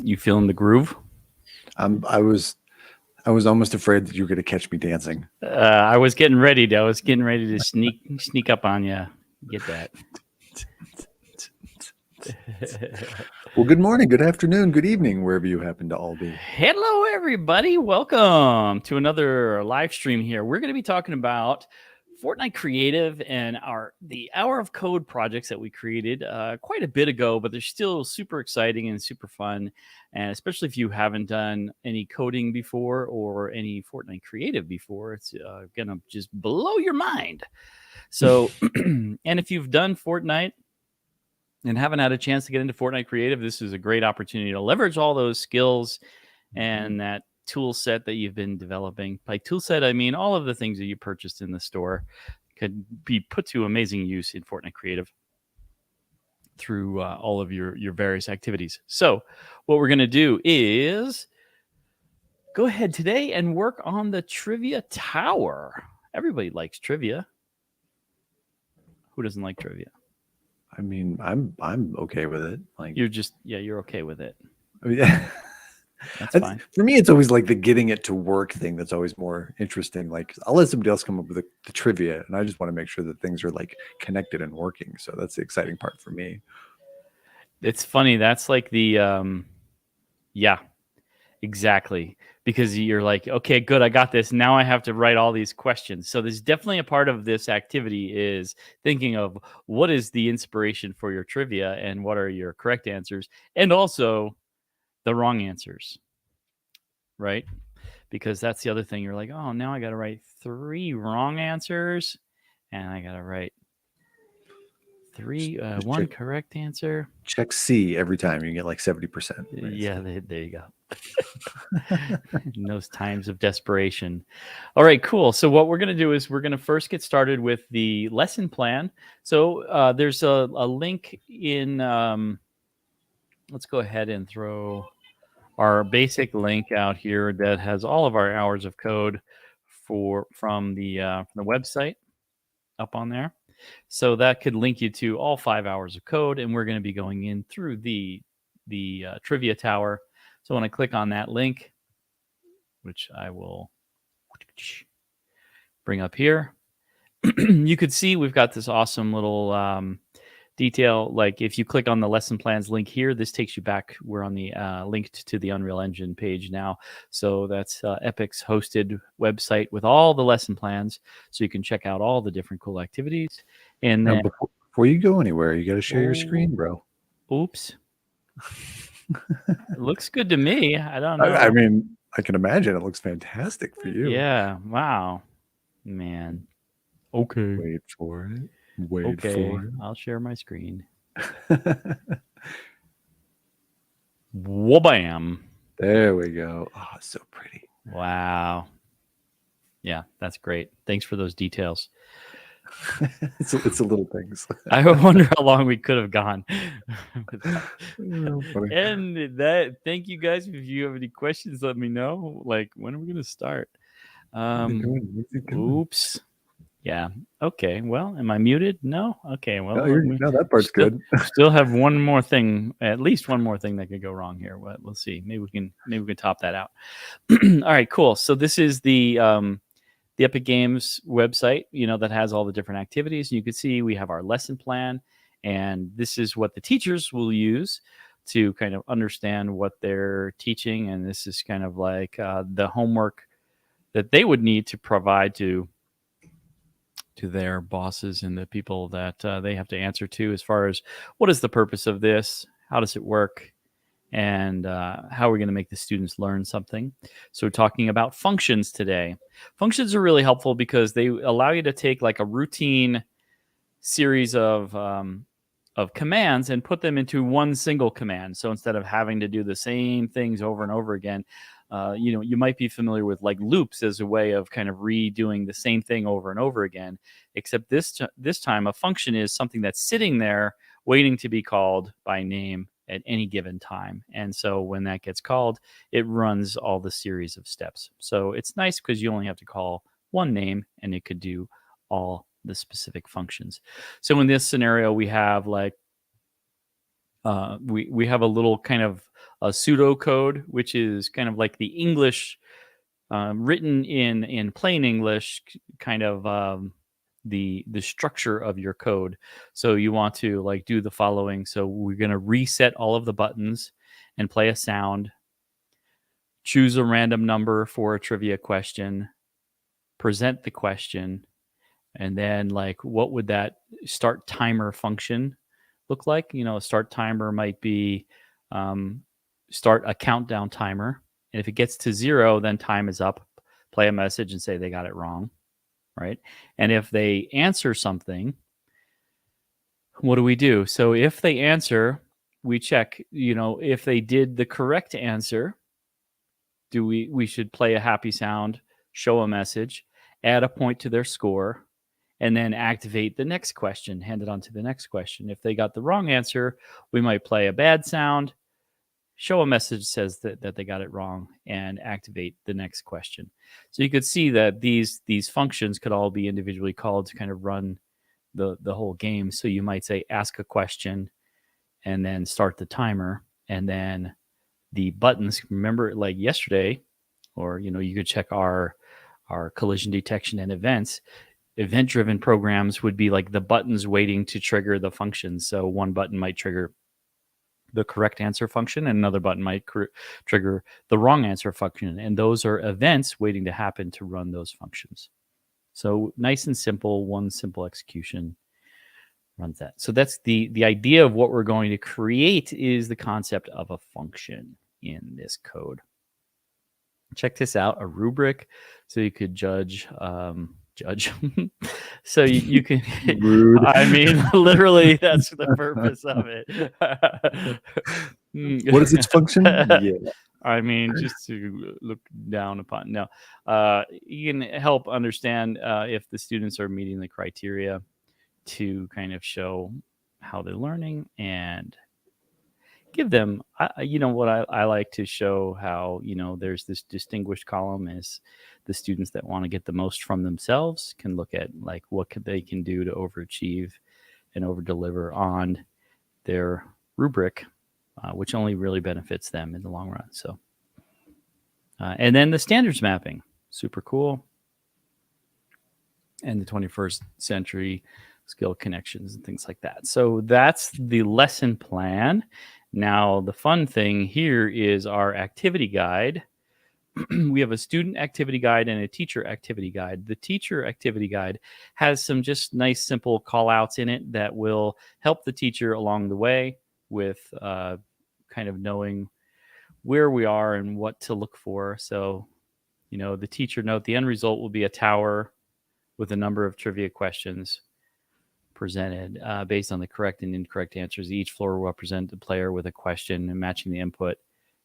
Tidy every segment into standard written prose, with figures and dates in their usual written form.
You feeling the groove? I was almost afraid that you were going to catch me dancing. I was getting ready to sneak up on you. Get that? Well, good morning, good afternoon, good evening, wherever you happen to all be. Hello, everybody. Welcome to another live stream here. We're going to be talking about Fortnite Creative and the Hour of Code projects that we created quite a bit ago, but they're still super exciting and super fun. And especially if you haven't done any coding before or any Fortnite Creative before, it's going to just blow your mind. So, and if you've done Fortnite and haven't had a chance to get into Fortnite Creative, this is a great opportunity to leverage all those skills and that tool set that you've been developing. By tool set, I mean all of the things that you purchased in the store could be put to amazing use in Fortnite Creative through all of your various activities. So what we're going to do is go ahead today and work on the trivia tower. Everybody likes trivia. Who doesn't like trivia? I mean, I'm okay with it. Like you're okay with it. Yeah. That's fine. For me, it's always like the getting it to work thing that's always more interesting. Like I'll let somebody else come up with the trivia, and I just want to make sure that things are like connected and working. So that's the exciting part for me. It's funny. That's like the yeah, exactly. Because you're like, okay, good, I got this. Now I have to write all these questions. So there's definitely a part of this activity is thinking of what is the inspiration for your trivia and what are your correct answers, and also the wrong answers, right? Because that's the other thing. You're like, oh, now I got to write 3 wrong answers, and I got to write 1 correct answer. Check C every time. You get like 70%. Right? Yeah, there you go. In those times of desperation. All right, cool. So what we're going to do is we're going to first get started with the lesson plan. So there's a link in, let's go ahead and throw our basic link out here that has all of our hours of code from the website up on there. So that could link you to all 5 hours of code, and we're going to be going in through the trivia tower. So when I click on that link, which I will bring up here, you could see we've got this awesome little detail. Like if you click on the lesson plans link here, this takes you back. We're on the linked to the Unreal Engine page now. So that's Epic's hosted website with all the lesson plans. So you can check out all the different cool activities. And now, then, before you go anywhere, you got to share your screen, bro. Oops. It looks good to me. I don't know. I mean, I can imagine it looks fantastic for you. Yeah. Wow. Man. Okay. Wait for it. Wait for it. I'll share my screen. Wha-bam. There we go. Oh, it's so pretty. Wow. Yeah, that's great. Thanks for those details. it's the little things. I wonder how long we could have gone. And thank you guys. If you have any questions, let me know. Like, when are we going to start? Oops. Yeah. Okay. Well, am I muted? No. Okay. Well, no, that part's good. Still have one more thing, at least one more thing that could go wrong here. But we'll see. Maybe we can top that out. All right. Cool. So this is the Epic Games website, that has all the different activities. You can see we have our lesson plan, and this is what the teachers will use to kind of understand what they're teaching. And this is kind of like the homework that they would need to provide to their bosses and the people that they have to answer to, as far as what is the purpose of this, how does it work, and how are we going to make the students learn something. So we're talking about functions today. Functions are really helpful because they allow you to take like a routine series of commands and put them into one single command. So instead of having to do the same things over and over again, you might be familiar with like loops as a way of kind of redoing the same thing over and over again, except this time a function is something that's sitting there waiting to be called by name at any given time. And so when that gets called, it runs all the series of steps. So it's nice because you only have to call one name and it could do all the specific functions. So in this scenario, we have like we have a little kind of a pseudocode, which is kind of like the English written in plain English, kind of the structure of your code. So you want to like do the following. So we're going to reset all of the buttons and play a sound. Choose a random number for a trivia question. Present the question, and then like what would that start timer function look like? A start timer might be start a countdown timer, and if it gets to 0, then time is up. Play a message and say they got it wrong, right? And if they answer something, what do we do? So if they answer, we check, if they did the correct answer, we should play a happy sound, show a message, add a point to their score, and then activate the next question, hand it on to the next question. If they got the wrong answer, we might play a bad sound, show a message says that they got it wrong, and activate the next question. So you could see that these functions could all be individually called to kind of run the whole game. So you might say ask a question and then start the timer, and then the buttons, remember like yesterday, or you could check our collision detection and events. Event-driven programs would be like the buttons waiting to trigger the functions. So one button might trigger the correct answer function, and another button might trigger the wrong answer function. And those are events waiting to happen to run those functions. So nice and simple, one simple execution runs that. So that's the idea of what we're going to create is the concept of a function in this code. Check this out, a rubric, so you could judge. So you can. Rude. I mean, literally, that's the purpose of it. What is its function? Yeah. I mean, just to look down upon. No, you can help understand if the students are meeting the criteria to kind of show how they're learning and give them, what I like to show how, there's this distinguished column is the students that want to get the most from themselves can look at like what they can do to overachieve and over deliver on their rubric, which only really benefits them in the long run. So, and then the standards mapping, super cool. And the 21st century skill connections and things like that. So that's the lesson plan. Now, the fun thing here is our activity guide. We have a student activity guide and a teacher activity guide. The teacher activity guide has some just nice, simple call outs in it that will help the teacher along the way with kind of knowing where we are and what to look for. So, the teacher note, the end result will be a tower with a number of trivia questions presented based on the correct and incorrect answers. Each floor will represent the player with a question, and matching the input.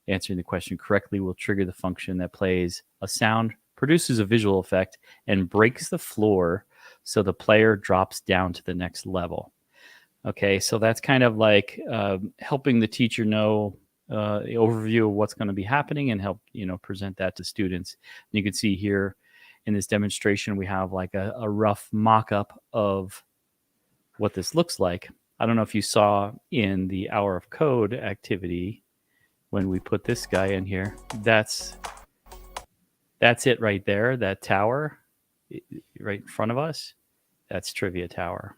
Answering the question correctly will trigger the function that plays a sound, produces a visual effect, and breaks the floor so the player drops down to the next level. Okay, so that's kind of like helping the teacher know the overview of what's going to be happening and help present that to students. And you can see here in this demonstration we have like a rough mock-up of what this looks like. I don't know if you saw in the hour of code activity when we put this guy in here. That's it right there, that tower right in front of us. That's Trivia Tower.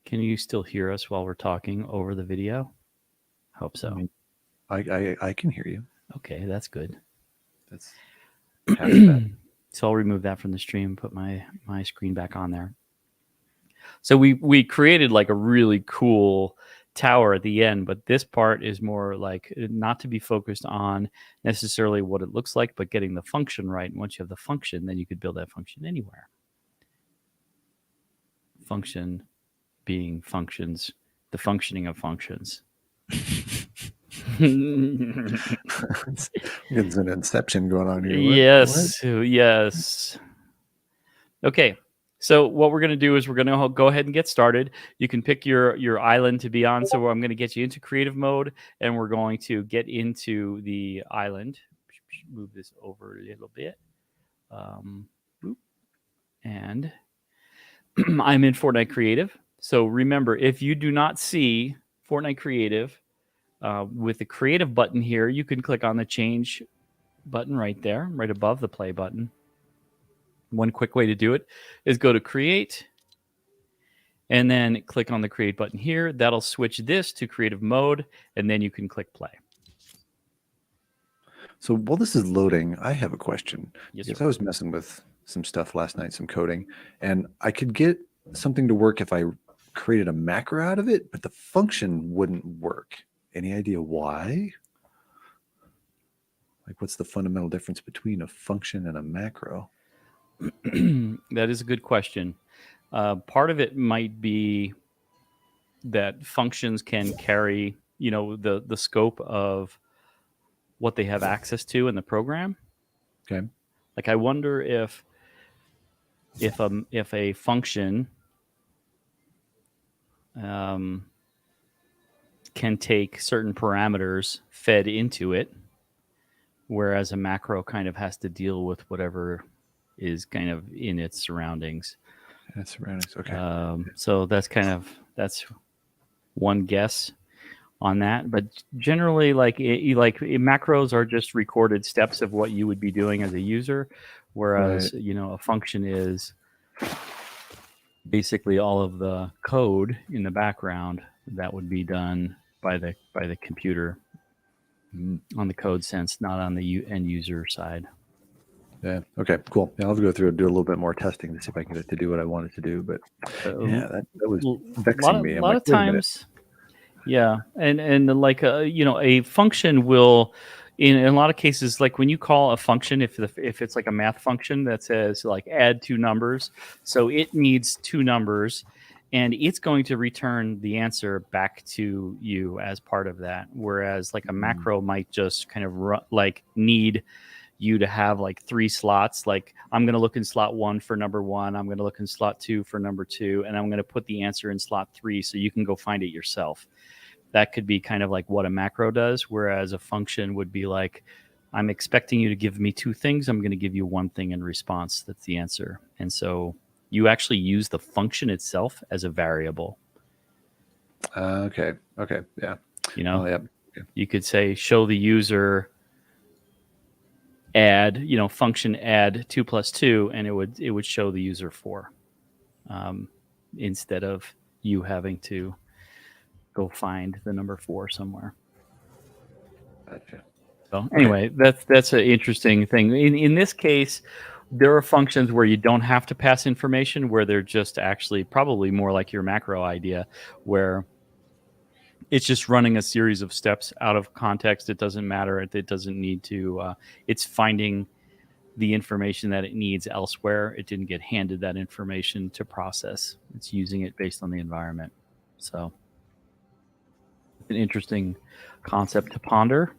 Can you still hear us while we're talking over the video? Hope so. I can hear you. Okay, that's good. That's half bad. So I'll remove that from the stream, put my screen back on there. So we created like a really cool tower at the end, but this part is more like not to be focused on necessarily what it looks like, but getting the function right. And once you have the function, then you could build that function anywhere. Function being functions, the functioning of functions. There's an inception going on here. Yes. Okay. So what we're going to do is we're going to go ahead and get started. You can pick your island to be on. So I'm going to get you into creative mode, and we're going to get into the island. Move this over a little bit. And I'm in Fortnite Creative. So remember, if you do not see Fortnite Creative With the creative button here, you can click on the change button right there, right above the play button. One quick way to do it is go to create and then click on the create button here. That'll switch this to creative mode, and then you can click play. So while this is loading, I have a question. Yes, Because sir. I was messing with some stuff last night, some coding, and I could get something to work if I created a macro out of it, but the function wouldn't work. Any idea why? Like, what's the fundamental difference between a function and a macro? That is a good question. Part of it might be that functions can carry, the scope of what they have access to in the program. Okay. Like, I wonder if a function can take certain parameters fed into it, whereas a macro kind of has to deal with whatever is kind of in its surroundings. That's surroundings. Okay. So that's one guess on that. But generally, macros are just recorded steps of what you would be doing as a user, whereas Right. a function is basically all of the code in the background that would be done by the computer on the code sense, not on the end user side. Yeah. Okay. Cool. Yeah, I'll go through and do a little bit more testing to see if I can get it to do what I want it to do. But yeah, that was vexing me. I'm like, wait a minute. Times, yeah, and like a function will, in a lot of cases, like when you call a function, if it's like a math function that says like add two numbers, so it needs two numbers, and it's going to return the answer back to you as part of that. Whereas like a macro might just kind of need you to have like three slots. Like, I'm going to look in slot 1 for number 1. I'm going to look in slot 2 for number 2. And I'm going to put the answer in slot 3 so you can go find it yourself. That could be kind of like what a macro does. Whereas a function would be like, I'm expecting you to give me two things. I'm going to give you one thing in response. That's the answer. And so you actually use the function itself as a variable. Okay. Yeah. Yep. You could say, show the user add, function add 2 + 2, and it would show the user 4, instead of you having to go find the number 4 somewhere. Gotcha. So anyway, that's an interesting thing. In this case, there are functions where you don't have to pass information, where they're just actually probably more like your macro idea, where it's just running a series of steps out of context. It doesn't matter. It doesn't need to. It's finding the information that it needs elsewhere. It didn't get handed that information to process. It's using it based on the environment. So it's an interesting concept to ponder.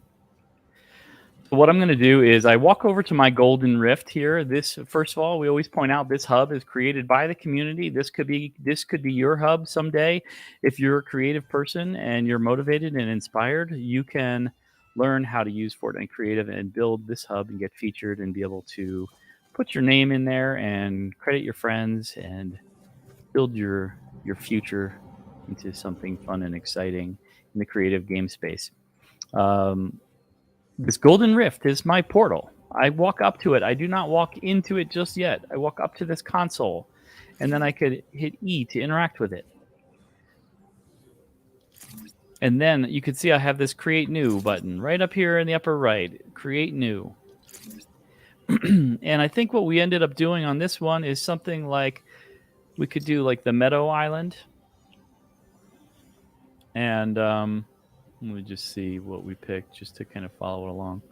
So what I'm going to do is I walk over to my golden rift here. This, first of all, we always point out this hub is created by the community. This could be your hub someday. If you're a creative person and you're motivated and inspired, you can learn how to use Fortnite Creative and build this hub and get featured and be able to put your name in there and credit your friends and build your future into something fun and exciting in the creative game space. This golden rift is my portal. I walk up to it. I do not walk into it just yet. I walk up to this console, and then I could hit E to interact with it. And then you can see I have this create new button right up here in the upper right, create new. And I think what we ended up doing on this one is something like, we could do like the Meadow Island. And let me just see what we picked just to kind of follow it along.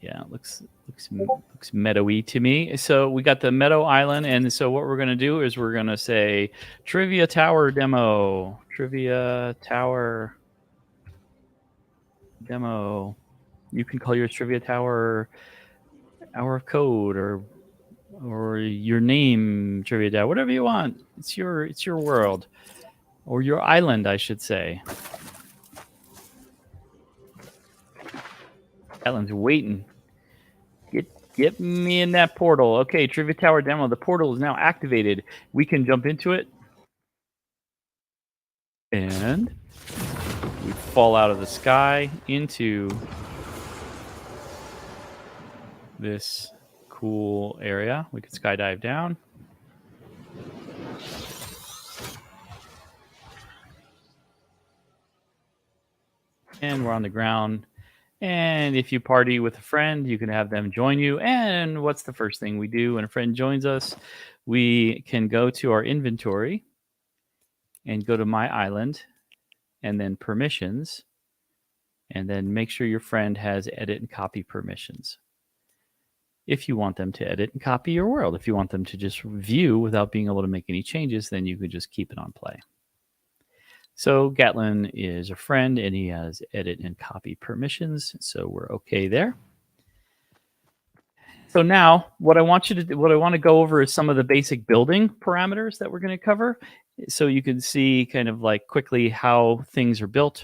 Yeah, it looks meadowy to me. So we got the Meadow Island, and so what we're going to do is we're going to say Trivia Tower Demo. Trivia Tower Demo. You can call yours Trivia Tower Hour of Code or your name Trivia Tower, whatever you want. It's your world, or your island, I should say. Island's waiting. Get me in that portal. Okay, Trivia Tower Demo. The portal is now activated. We can jump into it. And we fall out of the sky into this cool area. We can skydive down. And we're on the ground. And if you party with a friend, you can have them join you. And what's the first thing we do when a friend joins us? We can go to our inventory and go to My Island and then Permissions. And then make sure your friend has edit and copy permissions. If you want them to edit and copy your world, if you want them to just view without being able to make any changes, then you could just keep it on play. So Gatlin is a friend and he has edit and copy permissions. So we're okay there. So now what I want to go over is some of the basic building parameters that we're going to cover. So you can see kind of like quickly how things are built.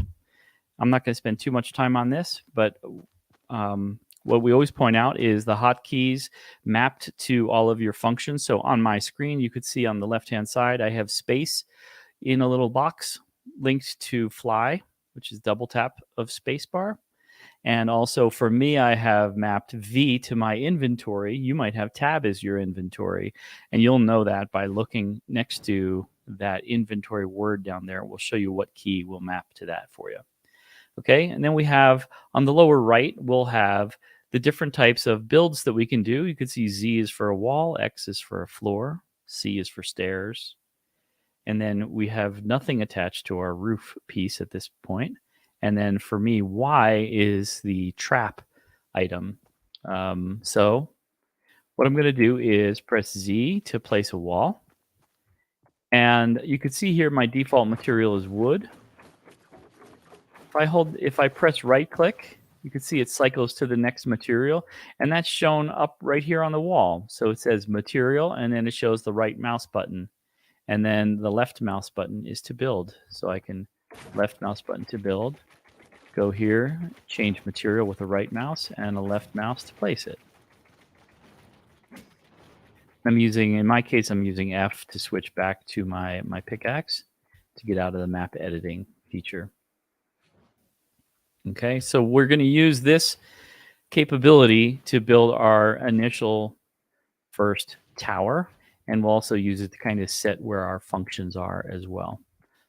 I'm not going to spend too much time on this, but what we always point out is the hotkeys mapped to all of your functions. So on my screen, you could see on the left-hand side, I have space in a little box linked to fly, which is double tap of spacebar. And also for me, I have mapped V to my inventory. You might have tab as your inventory, and you'll know that by looking next to that inventory word down there. We'll show you what key will map to that for you. Okay, and then we have on the lower right, we'll have the different types of builds that we can do. You can see Z is for a wall, X is for a floor, C is for stairs. And then we have nothing attached to our roof piece at this point. And then for me, Y is the trap item. So what I'm going to do is press Z to place a wall. And you can see here my default material is wood. If I press right click, you can see it cycles to the next material, and that's shown up right here on the wall. So it says material, and then it shows the right mouse button. And then the left mouse button is to build. So I can left mouse button to build, go here, change material with a right mouse and a left mouse to place it. In my case, I'm using F to switch back to my pickaxe to get out of the map editing feature. Okay, so we're going to use this capability to build our initial first tower, and we'll also use it to kind of set where our functions are as well.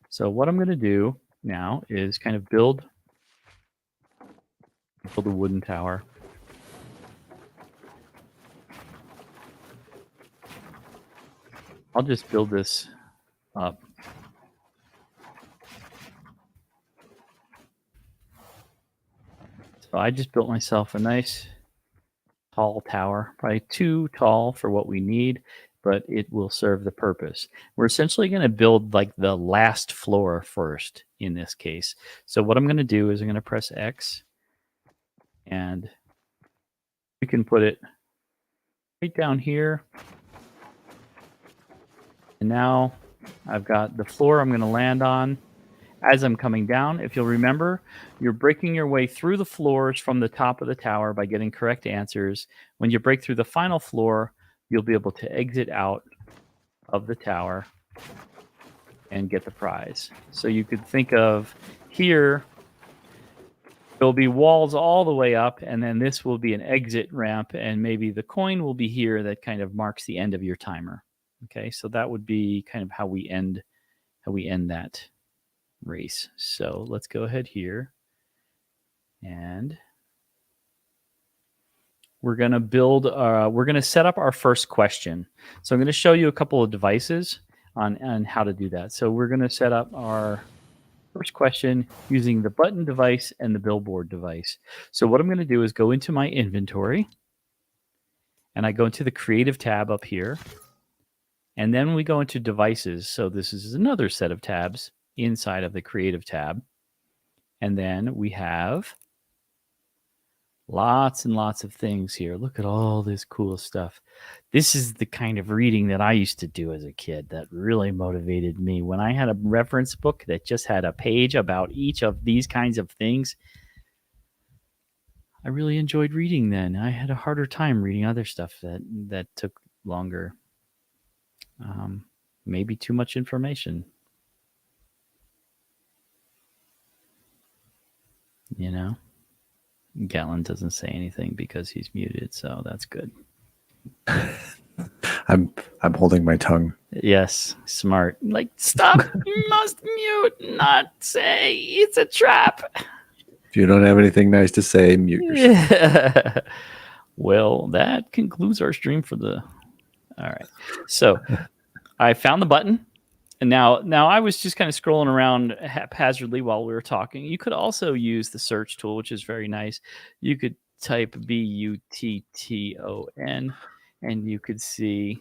So what I'm going to do now is kind of build a wooden tower. I'll just build this up. So I just built myself a nice tall tower, probably too tall for what we need, but it will serve the purpose. We're essentially going to build like the last floor first in this case. So what I'm going to do is I'm going to press X, and we can put it right down here. And now I've got the floor I'm going to land on as I'm coming down. If you'll remember, you're breaking your way through the floors from the top of the tower by getting correct answers. When you break through the final floor, you'll be able to exit out of the tower and get the prize. So you could think of here, there'll be walls all the way up, and then this will be an exit ramp, and maybe the coin will be here that kind of marks the end of your timer. Okay, so that would be kind of how we end that race. So let's go ahead here, and we're going to build, we're going to set up our first question. So I'm going to show you a couple of devices on how to do that. So we're going to set up our first question using the button device and the billboard device. So what I'm going to do is go into my inventory, and I go into the creative tab up here, and then we go into devices. So this is another set of tabs inside of the creative tab. And then we have lots and lots of things here. Look at all this cool stuff. This is the kind of reading that I used to do as a kid that really motivated me. When I had a reference book that just had a page about each of these kinds of things, I really enjoyed reading then. I had a harder time reading other stuff that took longer. Maybe too much information. You know, Gallon doesn't say anything because he's muted, so that's good. I'm holding my tongue. Yes, smart. Like, stop, must mute, not say it's a trap. If you don't have anything nice to say, mute yourself. Well, that concludes our stream for the. All right. So I found the button. And now I was just kind of scrolling around haphazardly while we were talking. You could also use the search tool, which is very nice. You could type BUTTON and you could see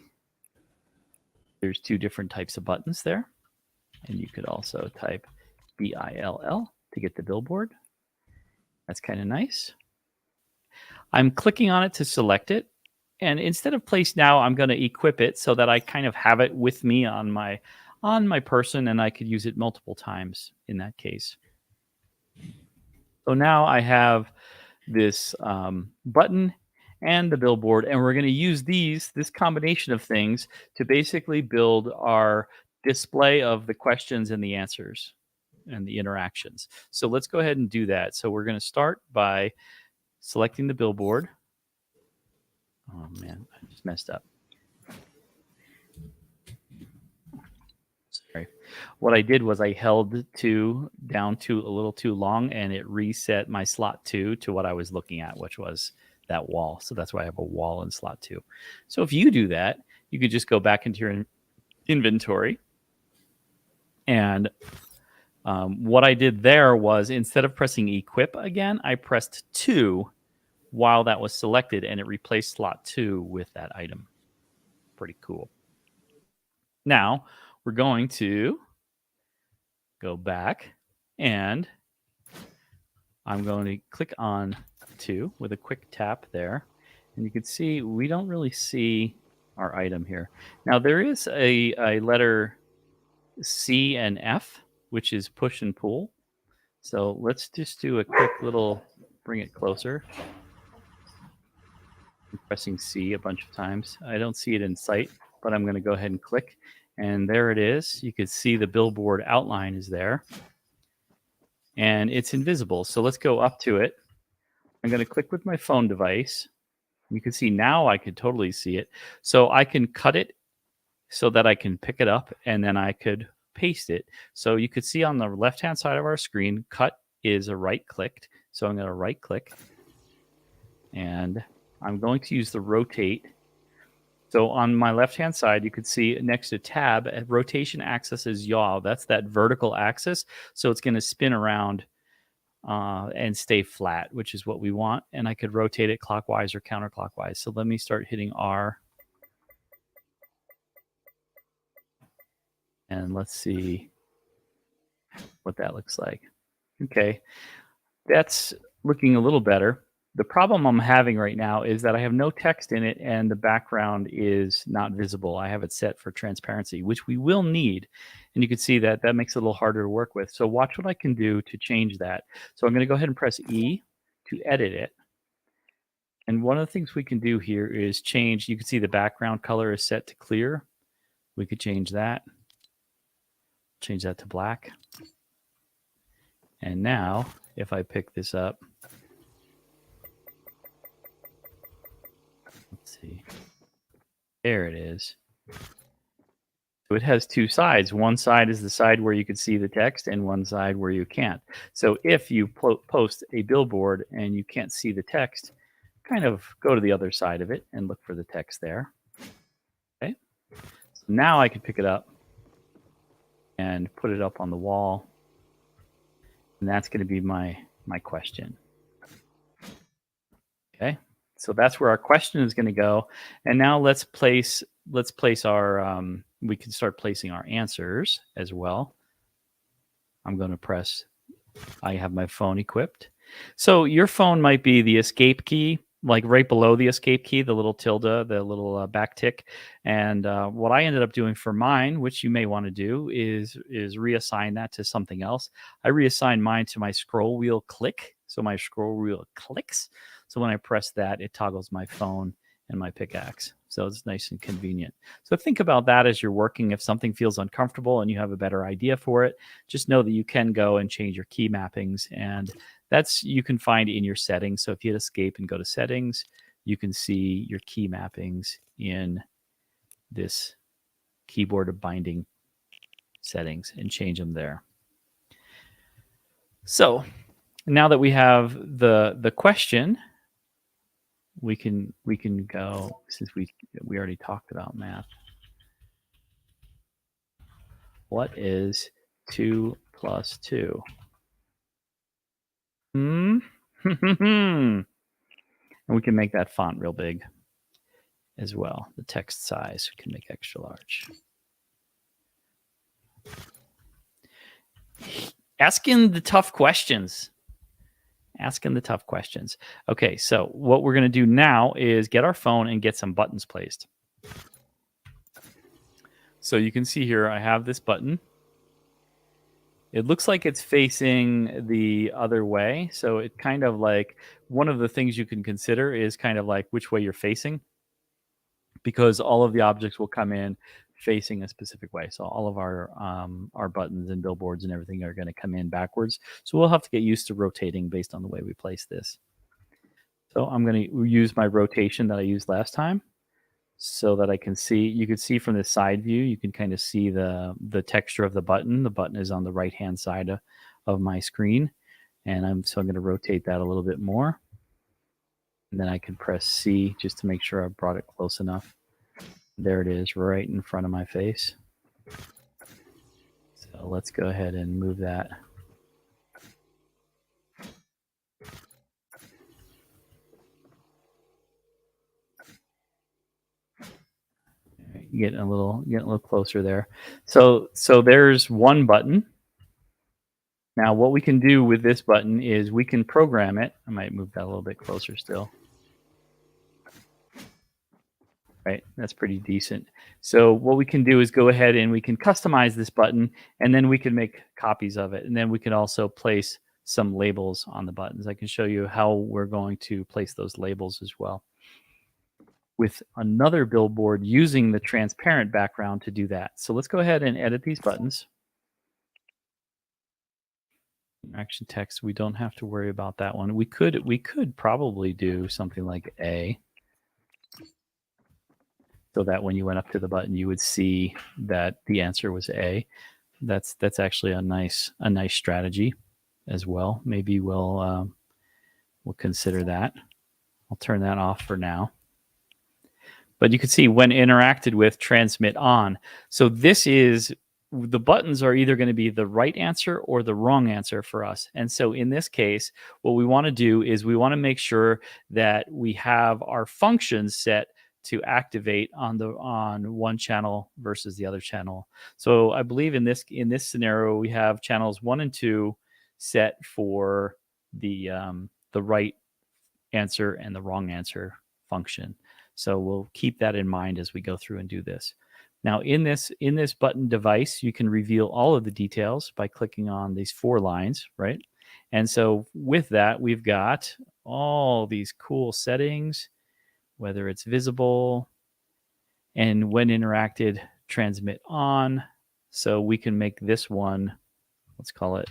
there's two different types of buttons there. And you could also type BILL to get the billboard. That's kind of nice. I'm clicking on it to select it. And instead of place now, I'm going to equip it so that I kind of have it with me on my person, and I could use it multiple times in that case. So now I have this button and the billboard, and we're going to use this combination of things to basically build our display of the questions and the answers and the interactions. So let's go ahead and do that. So we're going to start by selecting the billboard. Oh man, I just messed up. Sorry. What I did was I held 2 down to a little too long, and it reset my slot 2 to what I was looking at, which was that wall. So that's why I have a wall in slot 2. So if you do that, you could just go back into your inventory. And what I did there was instead of pressing equip again, I pressed 2 while that was selected, and it replaced slot 2 with that item. Pretty cool. Now we're going to go back, and I'm going to click on 2 with a quick tap there. And you can see we don't really see our item here. Now there is a letter C and F, which is push and pull. So let's just do a quick little, bring it closer. I'm pressing C a bunch of times. I don't see it in sight, but I'm going to go ahead and click. And there it is. You can see the billboard outline is there. And it's invisible. So let's go up to it. I'm going to click with my phone device. You can see now I could totally see it. So I can cut it so that I can pick it up, and then I could paste it. So you could see on the left-hand side of our screen, cut is a right-clicked. So I'm going to right-click, and I'm going to use the rotate. So on my left-hand side, you could see next to tab, rotation axis is yaw. That's that vertical axis. So it's going to spin around and stay flat, which is what we want. And I could rotate it clockwise or counterclockwise. So let me start hitting R. And let's see what that looks like. Okay, that's looking a little better. The problem I'm having right now is that I have no text in it and the background is not visible. I have it set for transparency, which we will need. And you can see that that makes it a little harder to work with. So watch what I can do to change that. So I'm going to go ahead and press E to edit it. And one of the things we can do here is change. You can see the background color is set to clear. We could change that. Change that to black. And now if I pick this up, let's see. There it is. So it has 2 sides. One side is the side where you can see the text and one side where you can't. So if you post a billboard and you can't see the text, kind of go to the other side of it and look for the text there. Okay. So now I can pick it up and put it up on the wall. And that's going to be my question. Okay. So that's where our question is going to go. And now let's place our, we can start placing our answers as well. I'm going to press, I have my phone equipped. So your phone might be the escape key, like right below the escape key, the little tilde, the little back tick. And what I ended up doing for mine, which you may want to do, is reassign that to something else. I reassigned mine to my scroll wheel click. So my scroll wheel clicks. So when I press that, it toggles my phone and my pickaxe. So it's nice and convenient. So think about that as you're working. If something feels uncomfortable and you have a better idea for it, just know that you can go and change your key mappings, and that's you can find in your settings. So if you hit escape and go to settings, you can see your key mappings in this keyboard of binding settings and change them there. So now that we have the question, we can go, since we already talked about math. What is 2 plus 2? And we can make that font real big as well. The text size we can make extra large. Asking the tough questions. Okay, so what we're going to do now is get our phone and get some buttons placed. So you can see here I have this button. It looks like it's facing the other way. So it kind of like, one of the things you can consider is kind of like which way you're facing, because all of the objects will come in facing a specific way. So all of our buttons and billboards and everything are going to come in backwards. So we'll have to get used to rotating based on the way we place this. So I'm going to use my rotation that I used last time, so that I can see. You can see from the side view, you can kind of see the texture of the button. The button is on the right hand side of my screen, and I'm going to rotate that a little bit more, and then I can press C just to make sure I brought it close enough. There it is, right in front of my face. So let's go ahead and move that. Getting a little closer there. So there's one button. Now what we can do with this button is we can program it. I might move that a little bit closer still. Right, that's pretty decent. So what we can do is go ahead and we can customize this button, and then we can make copies of it. And then we can also place some labels on the buttons. I can show you how we're going to place those labels as well, with another billboard using the transparent background to do that. So let's go ahead and edit these buttons. Action text, we don't have to worry about that one. We could probably do something like A, so that when you went up to the button, you would see that the answer was A. That's actually a nice strategy as well. Maybe we'll consider that. I'll turn that off for now. But you can see when interacted with, transmit on. So this is, the buttons are either going to be the right answer or the wrong answer for us. And so in this case, what we want to do is we want to make sure that we have our functions set to activate on one channel versus the other channel. So I believe in this scenario, we have channels 1 and 2 set for the right answer and the wrong answer function. So we'll keep that in mind as we go through and do this. Now in this button device, you can reveal all of the details by clicking on these 4 lines, right? And so with that, we've got all these cool settings, whether it's visible, and when interacted, transmit on. So we can make this one, let's call it,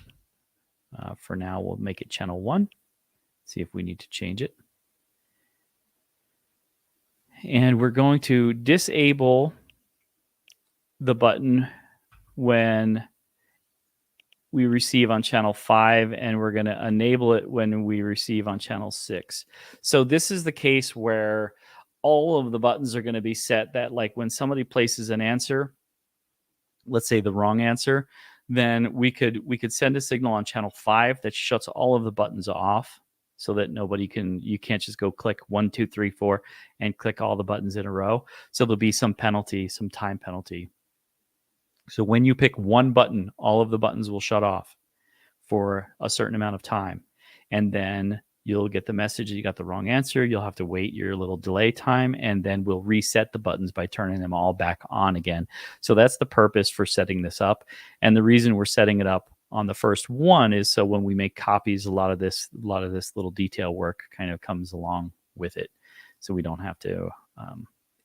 for now, we'll make it channel 1. See if we need to change it. And we're going to disable the button when we receive on channel 5, and we're going to enable it when we receive on channel 6. So this is the case where all of the buttons are going to be set that, like, when somebody places an answer, let's say the wrong answer, then we could send a signal on channel 5 that shuts all of the buttons off, so that you can't just go click 1, 2, 3, 4 and click all the buttons in a row. So there'll be some penalty, some time penalty. So when you pick one button, all of the buttons will shut off for a certain amount of time. And then you'll get the message that you got the wrong answer. You'll have to wait your little delay time, and then we'll reset the buttons by turning them all back on again. So that's the purpose for setting this up. And the reason we're setting it up on the first one is so when we make copies, a lot of this little detail work kind of comes along with it. So we don't have to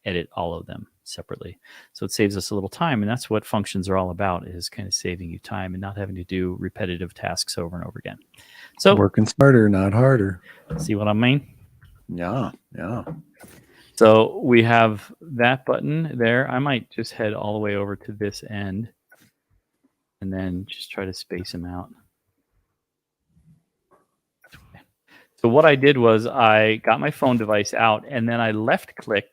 edit all of them. separately. So it saves us a little time, and that's what functions are all about, is kind of saving you time and not having to do repetitive tasks over and over again. So Working smarter, not harder. see what I mean? Yeah. So we have that button there. I might just head all the way over to this end and then just try to space them out. So what I did was I got my phone device out and then I left click.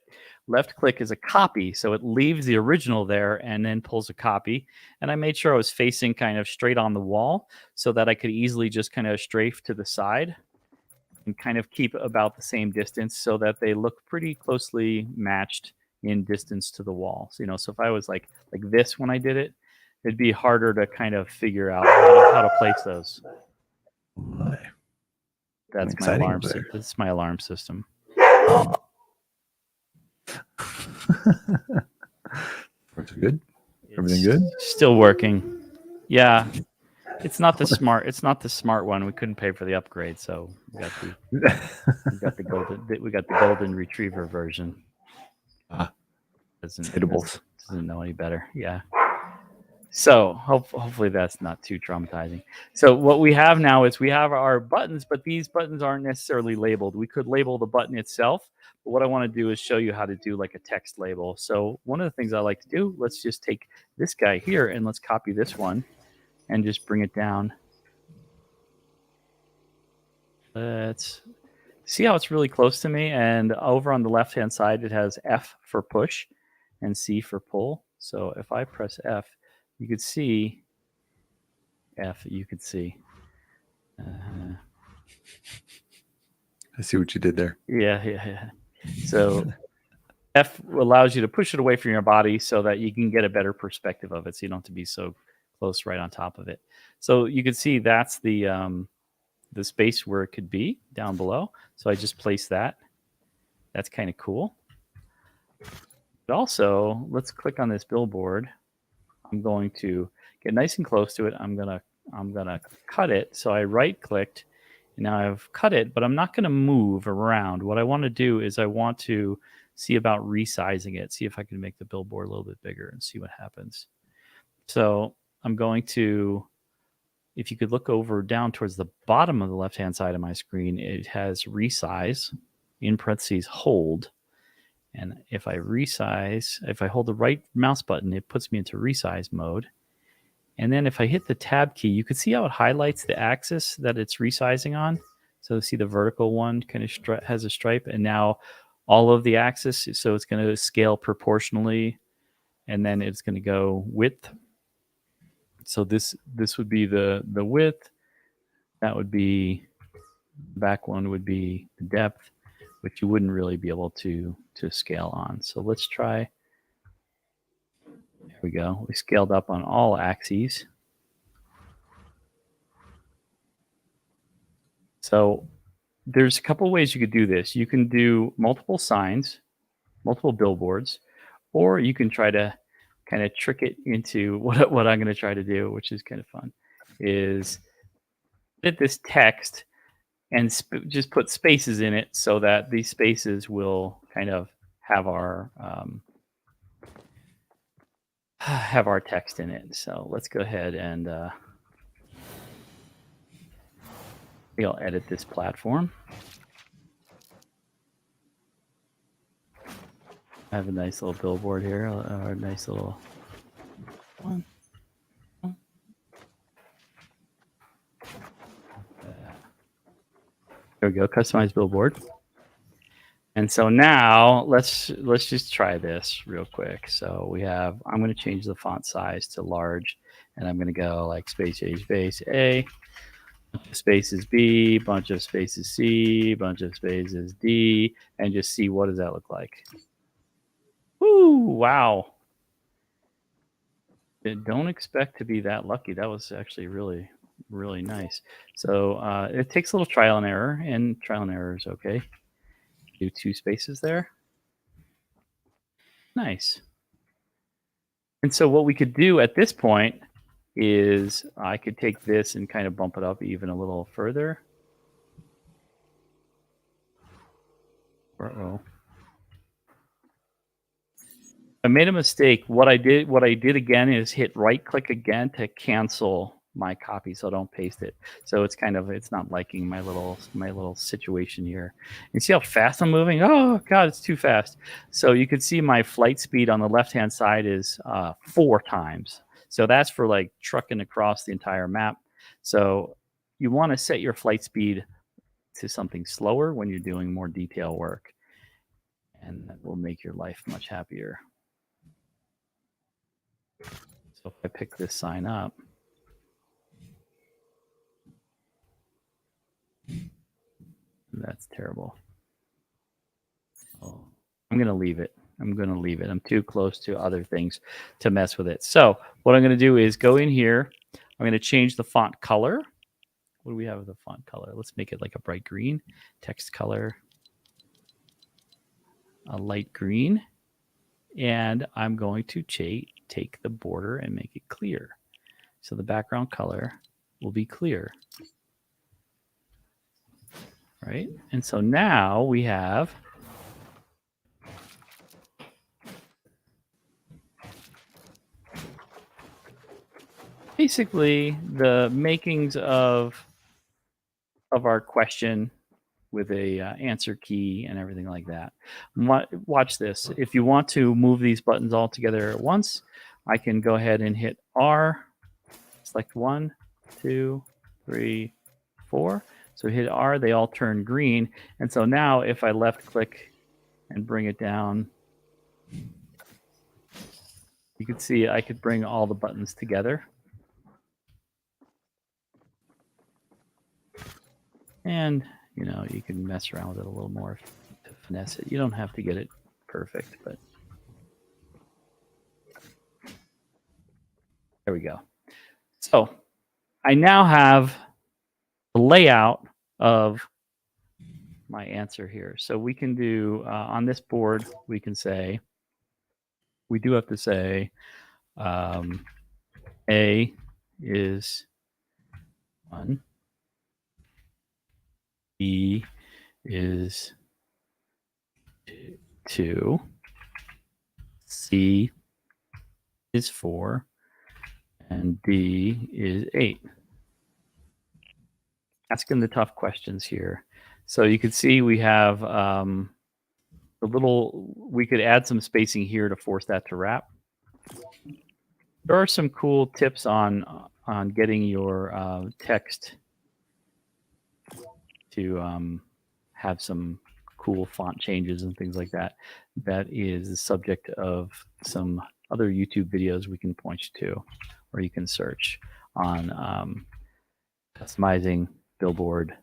Left click is a copy, so it leaves the original there and then pulls a copy. And I made sure I was facing kind of straight on the wall so that I could easily just kind of strafe to the side and kind of keep about the same distance so that they look pretty closely matched in distance to the wall. So, so if I was like this when I did it, it'd be harder to kind of figure out how to place those. My. That's my alarm. That's my alarm system. Good. Everything good? Still working. Yeah. It's not the smart one. We couldn't pay for the upgrade, so we got the golden retriever version. Doesn't know any better. Yeah. So hopefully that's not too traumatizing. So what we have now is we have our buttons, but these buttons aren't necessarily labeled. We could label the button itself, but what I want to do is show you how to do like a text label. So one of the things I like to do, let's just take this guy here and let's copy this one and just bring it down. Let's see how it's really close to me. And over on the left-hand side, it has F for push and C for pull. So if I press F, you could see F. You could see. I see what you did there. Yeah. So F allows you to push it away from your body so that you can get a better perspective of it, so you don't have to be so close right on top of it. So you can see that's the space where it could be down below. So I just placed that. That's kind of cool. But also, let's click on this billboard. I'm going to get nice and close to it. I'm gonna cut it. So I right clicked, and now I've cut it, but I'm not gonna move around. What I want to do is I want to see about resizing it, see if I can make the billboard a little bit bigger and see what happens. So I'm going to, if you could look over down towards the bottom of the left-hand side of my screen, it has resize in parentheses hold. And if I resize, if I hold the right mouse button, it puts me into resize mode. And then if I hit the tab key, you can see how it highlights the axis that it's resizing on. So see the vertical one kind of has a stripe, and now all of the axis. So it's going to scale proportionally, and then it's going to go width. So this would be the width. That would be, the back one would be the depth, which you wouldn't really be able to scale on. So let's try. There we go. We scaled up on all axes. So there's a couple ways you could do this. You can do multiple signs, multiple billboards, or you can try to kind of trick it into what I'm going to try to do, which is kind of fun, is hit this text and just put spaces in it so that these spaces will kind of have our text in it. So let's go ahead and I'll edit this platform. I have a nice little billboard here, or a nice little one. There we go, customize billboard. And so now let's just try this real quick. So we have, I'm going to change the font size to large, and I'm going to go like space A, spaces B, bunch of spaces C, bunch of spaces D, and just see what does that look like. Woo! Wow. Don't expect to be that lucky. That was actually really, really nice. So it takes a little trial and error, and trial and error is okay. Do 2 spaces there. Nice. And so what we could do at this point is I could take this and kind of bump it up even a little further. Uh-oh. I made a mistake. What I did again is hit right click again to cancel my copy, so don't paste it. So it's not liking my little situation here. You see how fast I'm moving? Oh god, it's too fast. So you can see my flight speed on the left hand side is 4 times. So that's for like trucking across the entire map. So you want to set your flight speed to something slower when you're doing more detail work, and that will make your life much happier. So if I pick this sign up, that's terrible. Oh, I'm going to leave it. I'm too close to other things to mess with it. So what I'm going to do is go in here. I'm going to change the font color. What do we have with the font color? Let's make it like a bright green. Text color, a light green. And I'm going to take the border and make it clear. So the background color will be clear. Right? And so now we have basically the makings of our question with a answer key and everything like that. Watch this. If you want to move these buttons all together at once, I can go ahead and hit R, select 1, 2, 3, 4. So hit R, they all turn green. And so now if I left click and bring it down, you can see I could bring all the buttons together. And, you can mess around with it a little more to finesse it. You don't have to get it perfect, but there we go. So I now have the layout of my answer here. So we can do, on this board, we do have to say, A is 1. B is 2. C is 4. And D is 8. Asking the tough questions here. So you can see we have we could add some spacing here to force that to wrap. There are some cool tips on getting your text to have some cool font changes and things like that. That is the subject of some other YouTube videos we can point you to, or you can search on customizing billboard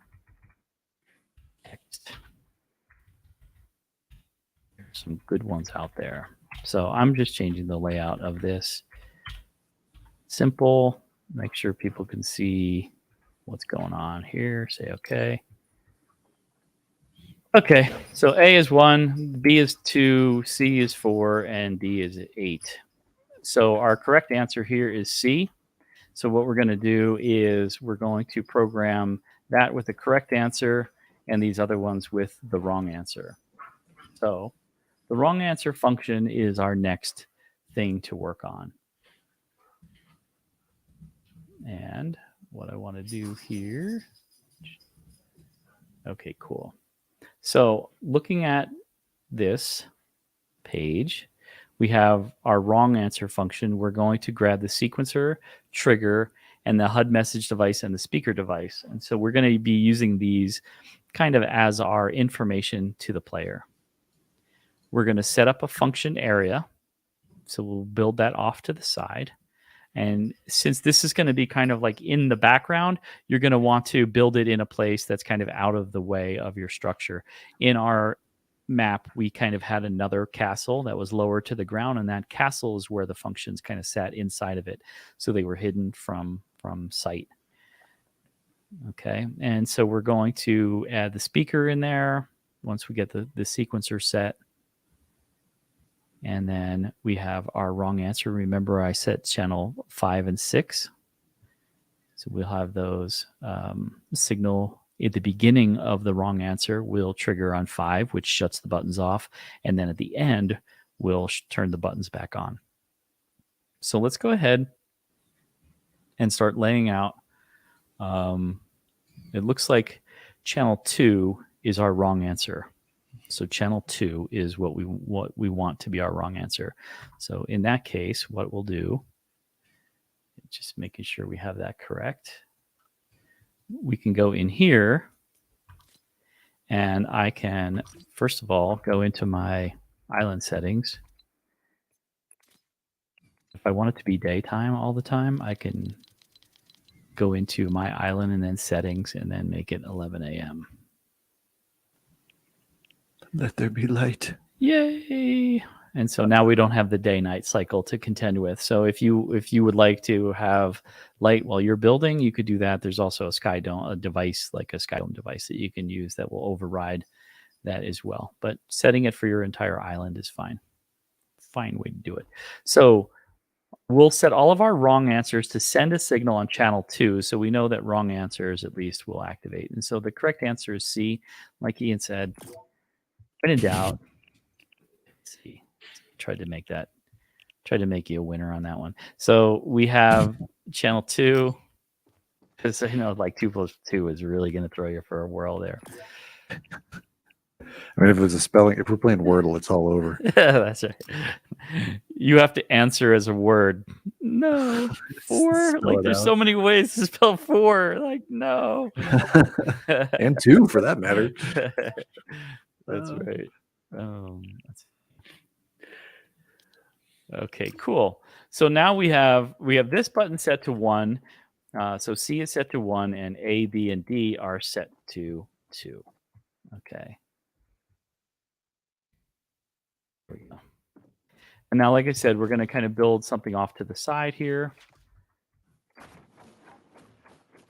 text. There's some good ones out there. So I'm just changing the layout of this. Simple. Make sure people can see what's going on here. Say okay. Okay, so A is 1, B is 2, C is 4, and D is 8. So our correct answer here is C. So what we're going to do is we're going to program that with the correct answer and these other ones with the wrong answer. So the wrong answer function is our next thing to work on. And what I want to do here. Okay, cool. So looking at this page, we have our wrong answer function. We're going to grab the sequencer, trigger, and the HUD message device and the speaker device. And so we're going to be using these kind of as our information to the player. We're going to set up a function area. So we'll build that off to the side. And since this is going to be kind of like in the background, you're going to want to build it in a place that's kind of out of the way of your structure. In our map, we kind of had another castle that was lower to the ground, and that castle is where the functions kind of sat inside of it. So they were hidden from sight. Okay, and so we're going to add the speaker in there once we get the sequencer set. And then we have our wrong answer. Remember, I set channel 5 and 6. So we'll have those signal at the beginning of the wrong answer will trigger on 5, which shuts the buttons off. And then at the end, will turn the buttons back on. So let's go ahead and start laying out. It looks like channel 2 is our wrong answer. So channel 2 is what we want to be our wrong answer. So in that case, what we'll do, just making sure we have that correct, we can go in here and I can, first of all, go into my island settings. If I want it to be daytime all the time, I can go into my island and then settings and then make it 11 a.m. Let there be light. Yay! And so now we don't have the day-night cycle to contend with. So if you would like to have light while you're building, you could do that. There's also a sky dome, a device like a sky dome device that you can use that will override that as well. But setting it for your entire island is fine. Fine way to do it. So we'll set all of our wrong answers to send a signal on channel 2, so we know that wrong answers at least will activate. And so the correct answer is C, like Ian said. When in doubt, let's see. Tried to make you a winner on that one. So we have channel 2, because like 2 plus 2 is really going to throw you for a whirl there. I mean, if it was a spelling, if we're playing Wordle, it's all over. That's right. You have to answer as a word. No, 4. Like there's so many ways to spell 4. Like no. And 2 for that matter. That's right. Okay, cool. So now we have this button set to 1. So C is set to 1, and A, B, and D are set to 2. Okay. There we go. And now, like I said, we're going to kind of build something off to the side here.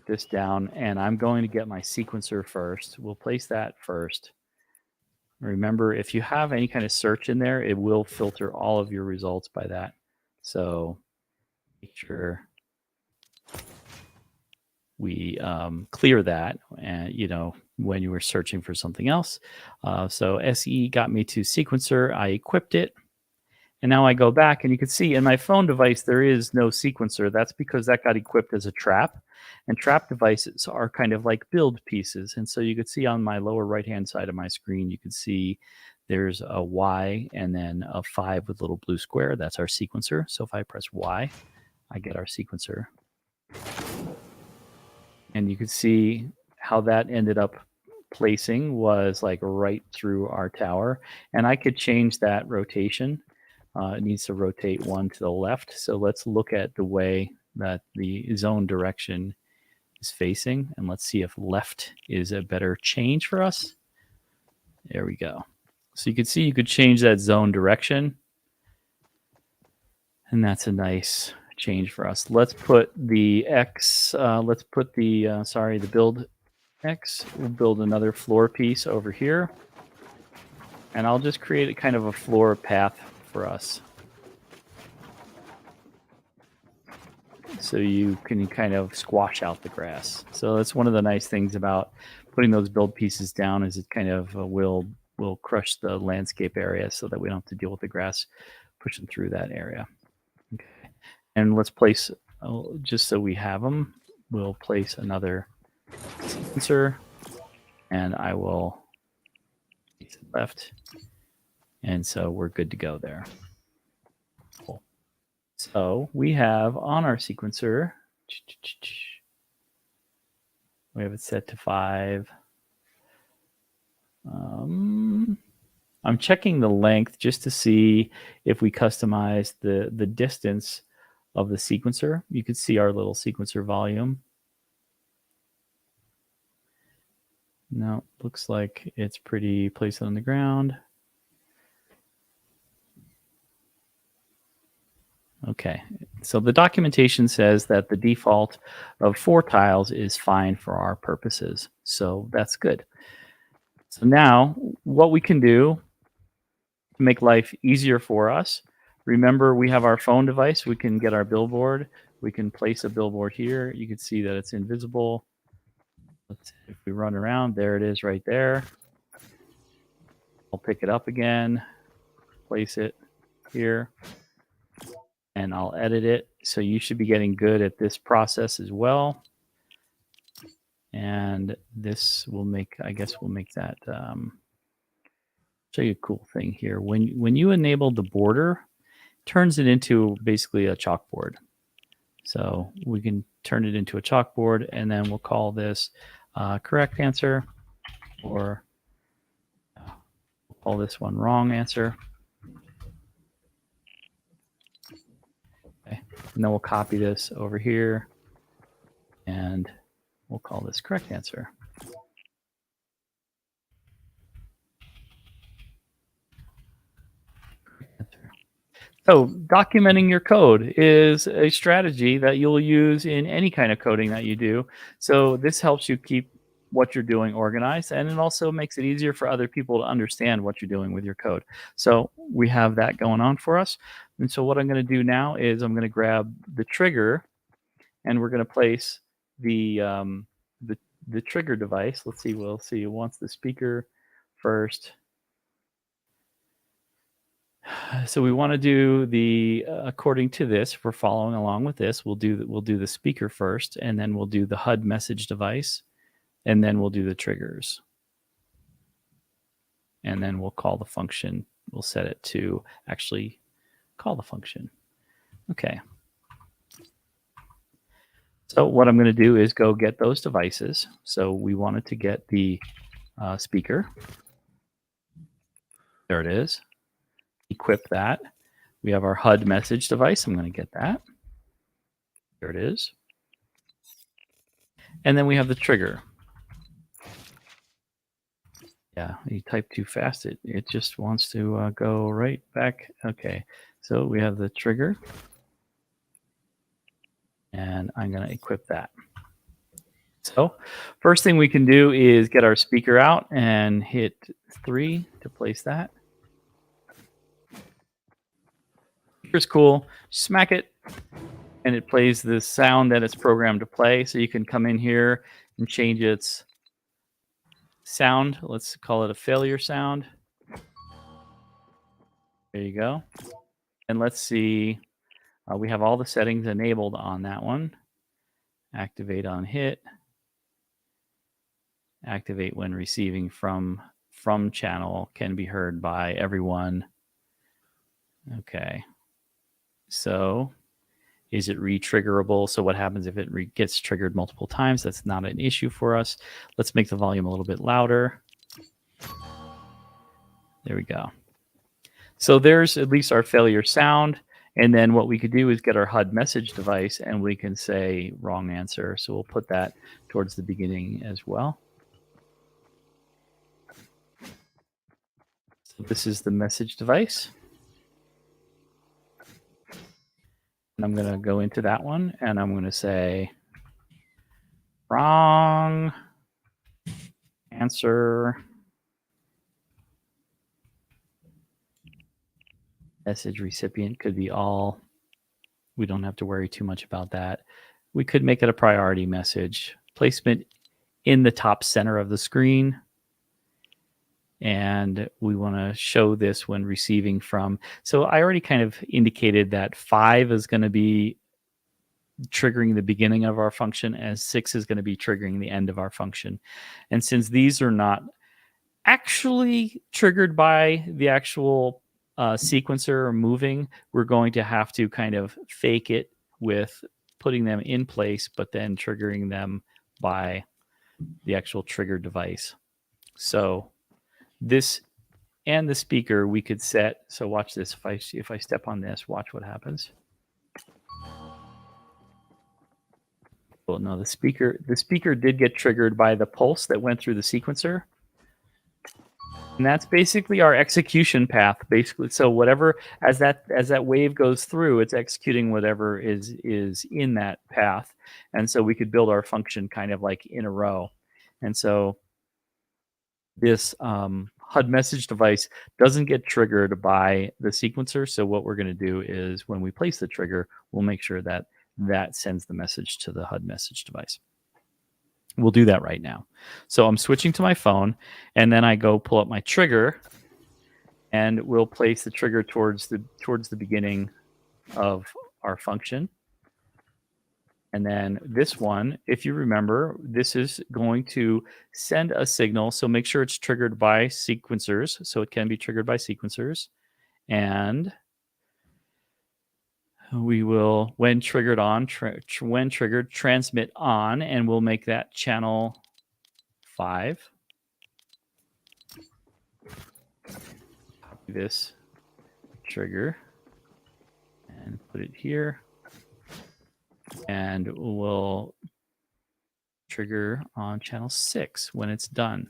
This down, and I'm going to get my sequencer first. We'll place that first. Remember, if you have any kind of search in there, it will filter all of your results by that. So make sure we clear that, and when you were searching for something else. So SE got me to sequencer. I equipped it. And now I go back, and you can see in my phone device, there is no sequencer. That's because that got equipped as a trap. And trap devices are kind of like build pieces. And so you could see on my lower right-hand side of my screen, you can see there's a Y and then a 5 with a little blue square. That's our sequencer. So if I press Y, I get our sequencer. And you can see how that ended up placing was like right through our tower. And I could change that rotation. It needs to rotate 1 to the left. So let's look at the way that the zone direction is facing, and let's see if left is a better change for us. There we go. So you can see you could change that zone direction, and that's a nice change for us. Let's put the X, let's put the build X. We'll build another floor piece over here, and I'll just create a kind of a floor path for us. So you can kind of squash out the grass. So that's one of the nice things about putting those build pieces down, is it kind of will crush the landscape area so that we don't have to deal with the grass pushing through that area. Okay. And let's place, just so we have them, we'll place another sequencer, and I will place it left. And so we're good to go there. Cool. So we have on our sequencer, we have it set to 5. I'm checking the length just to see if we customize the distance of the sequencer. You can see our little sequencer volume. No, looks like it's pretty, place it on the ground. Okay, so the documentation says that the default of 4 tiles is fine for our purposes. So that's good. So now what we can do to make life easier for us, remember we have our phone device. We can get our billboard. We can place a billboard here. You can see that it's invisible. If we run around, there it is right there. I'll pick it up again, place it. here, and I'll edit it. So you should be getting good at this process as well. And this will make, I guess we'll make that, show you a cool thing here. When you enable the border, it turns it into basically a chalkboard. So we can turn it into a chalkboard, and then we'll call this correct answer, or we'll call this one wrong answer. Okay. And then we'll copy this over here, and we'll call this correct answer. So documenting your code is a strategy that you'll use in any kind of coding that you do. So this helps you keep what you're doing organized, and it also makes it easier for other people to understand what you're doing with your code. So we have that going on for us. And so what I'm going to do now is I'm going to grab the trigger, and we're going to place the trigger device. Let's see. We'll see. It wants the speaker first. So we want to do the according to this. If we're following along with this, we'll do the speaker first, and then we'll do the HUD message device, and then we'll do the triggers, and then we'll call the function. We'll set it to actually call the function. Okay. So what I'm going to do is go get those devices. So we wanted to get the speaker. There it is. Equip that. We have our HUD message device. I'm going to get that. There it is. And then we have the trigger. Yeah, you type too fast. It just wants to go right back. Okay, so we have the trigger. And I'm going to equip that. So first thing we can do is get our speaker out and hit 3 to place that. Speaker's cool. Smack it, and it plays the sound that it's programmed to play. So you can come in here and change its sound. Let's call it a failure sound. There you go. And let's see. We have all the settings enabled on that one. Activate on hit. Activate when receiving from channel, can be heard by everyone. Okay. So is it re-triggerable? So what happens if it gets triggered multiple times? That's not an issue for us. Let's make the volume a little bit louder. There we go. So there's at least our failure sound. And then what we could do is get our HUD message device, and we can say wrong answer. So we'll put that towards the beginning as well. So this is the message device. And I'm going to go into that one, and I'm going to say wrong answer. Message recipient could be all. We don't have to worry too much about that. We could make it a priority message. Placement in the top center of the screen. And we want to show this when receiving from. So I already kind of indicated that 5 is going to be triggering the beginning of our function, as 6 is going to be triggering the end of our function. And since these are not actually triggered by the actual sequencer or moving, we're going to have to kind of fake it with putting them in place, but then triggering them by the actual trigger device. So this and the speaker we could set. So watch this. If I step on this, watch what happens. Well, no, the speaker did get triggered by the pulse that went through the sequencer. And that's basically our execution path, basically. So whatever, as that wave goes through, it's executing whatever is in that path. And so we could build our function kind of like in a row. And so this HUD message device doesn't get triggered by the sequencer. So what we're going to do is when we place the trigger, we'll make sure that that sends the message to the HUD message device. We'll do that right now. So I'm switching to my phone, and then I go pull up my trigger, and we'll place the trigger towards the beginning of our function. And then this one, if you remember, this is going to send a signal. So make sure it's triggered by sequencers. So it can be triggered by sequencers. And we will, when triggered on, when triggered, transmit on, and we'll make that channel 5. Copy this trigger and put it here. And we'll trigger on channel 6 when it's done.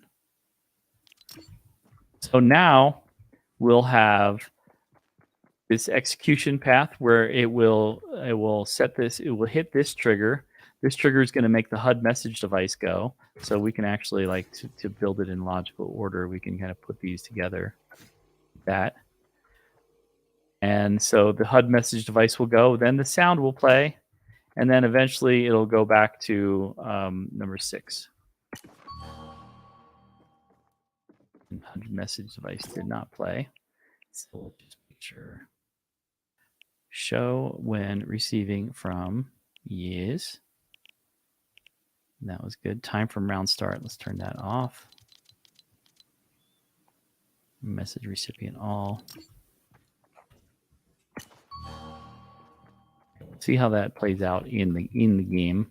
So now we'll have this execution path where it will set this, it will hit this trigger. This trigger is going to make the HUD message device go. So we can actually, like, to build it in logical order, we can kind of put these together. That. And so the HUD message device will go, then the sound will play, and then eventually it'll go back to number 6. And HUD message device did not play. So we'll just make sure. Show when receiving from yes. That was good. Time from round start. Let's turn that off. Message recipient all. See how that plays out in the game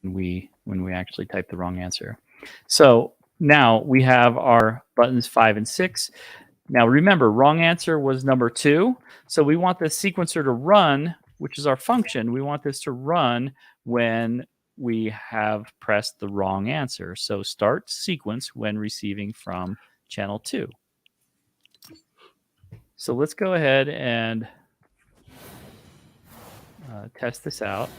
when we actually type the wrong answer. So now we have our buttons 5 and 6. Now remember, wrong answer was number 2. So we want the sequencer to run, which is our function. We want this to run when we have pressed the wrong answer. So start sequence when receiving from channel 2. So let's go ahead and test this out.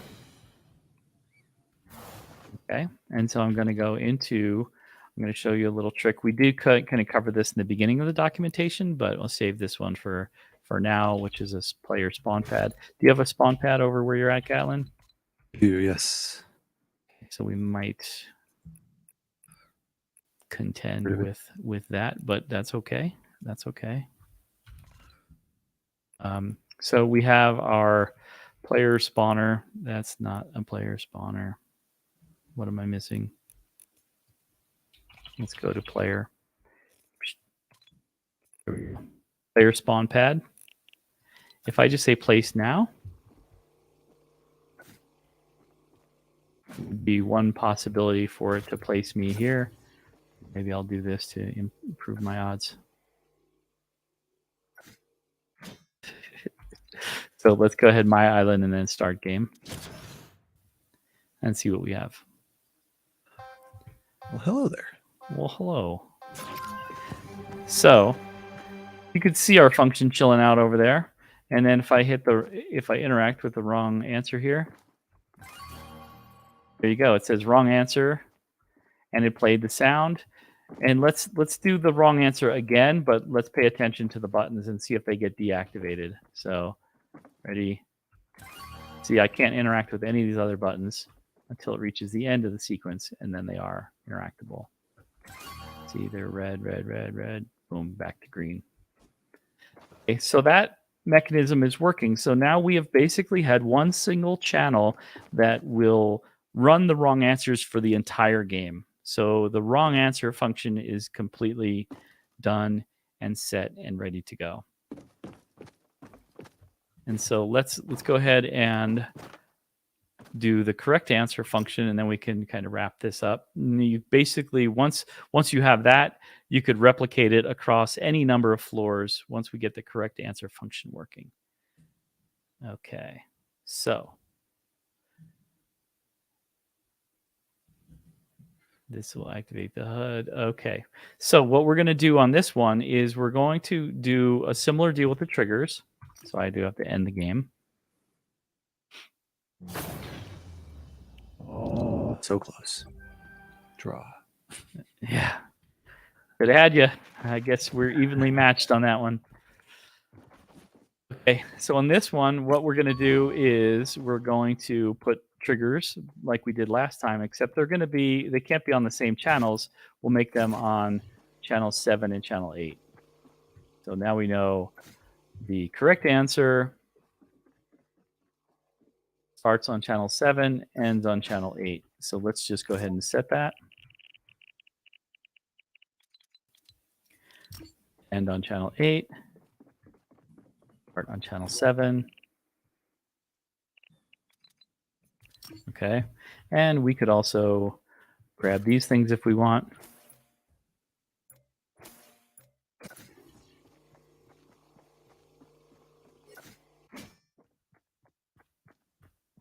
Okay, and so I'm going to go into, I'm going to show you a little trick. We do kind of cover this in the beginning of the documentation, but I'll save this one for now, which is a player spawn pad. Do you have a spawn pad over where you're at, Gatlin? Yes. So we might contend with that, but that's okay. That's okay. So we have our player spawner. That's not a player spawner. What am I missing? Let's go to player. There we go. Player spawn pad. If I just say place now, would be one possibility for it to place me here. Maybe I'll do this to improve my odds. So let's go ahead, my island, and then start game. And see what we have. Well, hello there. Well, hello. So you could see our function chilling out over there. And then if I interact with the wrong answer here, there you go. It says wrong answer, and it played the sound. And let's do the wrong answer again, but let's pay attention to the buttons and see if they get deactivated. So, ready? See, I can't interact with any of these other buttons until it reaches the end of the sequence, and then they are interactable. See, they're red, red, red, red. Boom, back to green. Okay, so that mechanism is working. So now we have basically had one single channel that will run the wrong answers for the entire game. So the wrong answer function is completely done and set and ready to go. And so let's go ahead and do the correct answer function, and then we can kind of wrap this up. And you basically, once you have that, you could replicate it across any number of floors once we get the correct answer function working. Okay, so this will activate the HUD. Okay, so what we're going to do on this one is we're going to do a similar deal with the triggers. So I do have to end the game. Oh, so close. Draw. Yeah. Could have had you. I guess we're evenly matched on that one. Okay, so on this one, what we're going to do is we're going to put triggers like we did last time, except they can't be on the same channels. We'll make them on channel 7 and channel 8. So now we know the correct answer starts on channel 7, ends on channel 8. So let's just go ahead and set that. End on channel 8. Start on channel 7. Okay. And we could also grab these things if we want.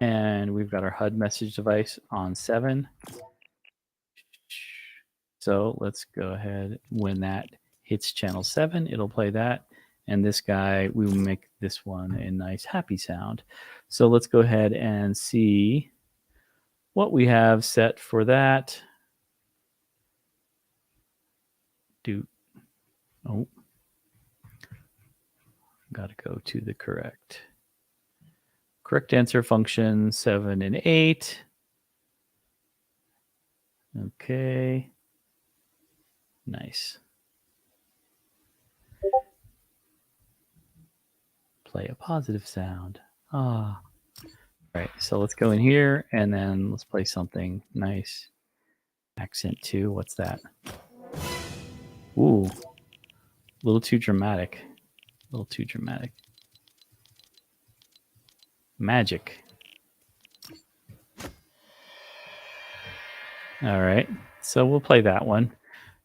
And we've got our HUD message device on 7. So let's go ahead. When that hits channel 7, it'll play that. And this guy, we will make this one a nice happy sound. So let's go ahead and see what we have set for that. Oh, got to go to the correct answer function, 7 and 8. Okay. Nice. Play a positive sound. Ah. All right, so let's go in here and then let's play something nice. Accent 2, what's that? Ooh, a little too dramatic. A little too dramatic. Magic. All right, so we'll play that one